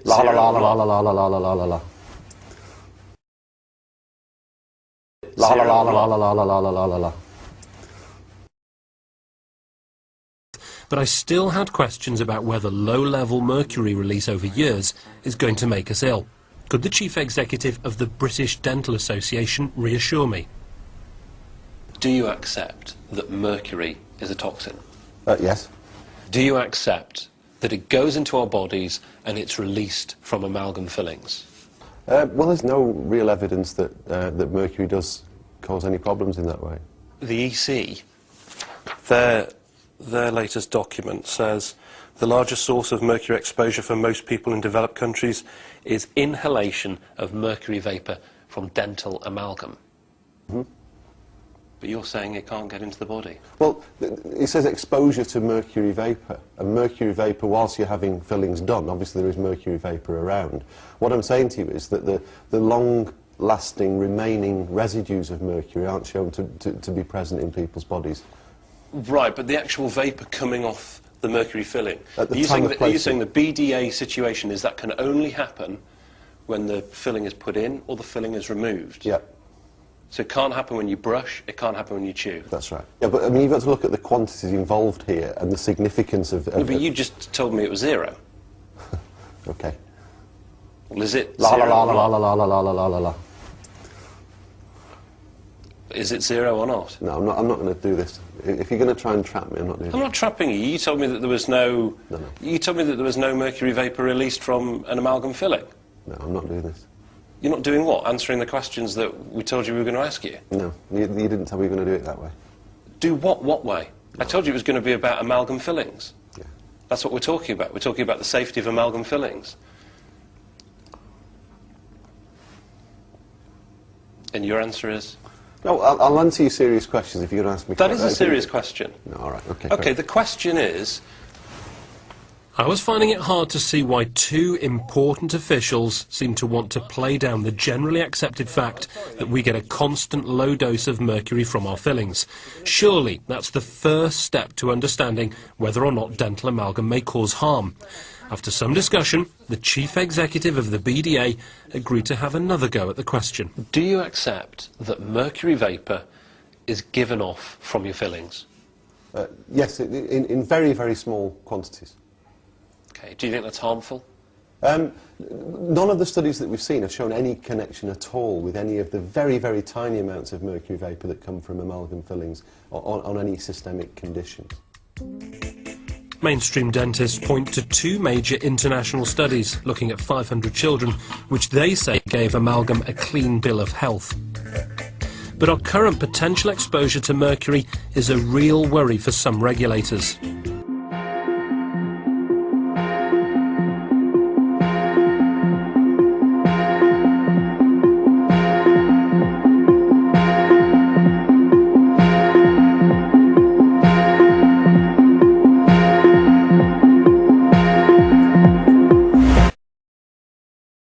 La la la la la la la la la la la la. La la la la la la la la la la la la. But I still had questions about whether low-level mercury release over years is going to make us ill. Could the chief executive of the British Dental Association reassure me? Do you accept that mercury is a toxin? Yes. Do you accept that it goes into our bodies and it's released from amalgam fillings? Well, there's no real evidence that that mercury does cause any problems in that way. The EC, their latest document says the largest source of mercury exposure for most people in developed countries is inhalation of mercury vapour from dental amalgam. Mm-hmm. But you're saying it can't get into the body? Well, it says exposure to mercury vapour. And mercury vapour, whilst you're having fillings done, obviously there is mercury vapour around. What I'm saying to you is that the long-lasting remaining residues of mercury aren't shown to be present in people's bodies. Right, but the actual vapour coming off the mercury filling, At the are you time saying of are you saying the BDA situation is that can only happen when the filling is put in or the filling is removed? Yeah. So it can't happen when you brush, it can't happen when you chew? That's right. Yeah, but I mean, you've got to look at the quantities involved here and the significance of... No, but you just told me it was zero. Okay. Well, is it La la zero la or la not? la la la la la la la. Is it zero or not? No, I'm not going to do this. If you're going to try and trap me, I'm not doing it. I'm not trapping you. You told me that there was no... No. You told me that there was no mercury vapour released from an amalgam filling. No, I'm not doing this. You're not doing what? Answering the questions that we told you we were going to ask you? No, you didn't tell me you were going to do it that way. Do what? What way? I told you it was going to be about amalgam fillings. Yeah. That's what we're talking about. We're talking about the safety of amalgam fillings. And your answer is? No, I'll answer you serious questions if you're going to ask me... That is a serious question. No, all right, okay. Okay, the question is... I was finding it hard to see why two important officials seem to want to play down the generally accepted fact that we get a constant low dose of mercury from our fillings. Surely that's the first step to understanding whether or not dental amalgam may cause harm. After some discussion, the chief executive of the BDA agreed to have another go at the question. Do you accept that mercury vapour is given off from your fillings? Yes, in very, very small quantities. Okay. Do you think that's harmful? None of the studies that we've seen have shown any connection at all with any of the very, very tiny amounts of mercury vapour that come from amalgam fillings on any systemic conditions. Mainstream dentists point to two major international studies looking at 500 children, which they say gave amalgam a clean bill of health. But our current potential exposure to mercury is a real worry for some regulators.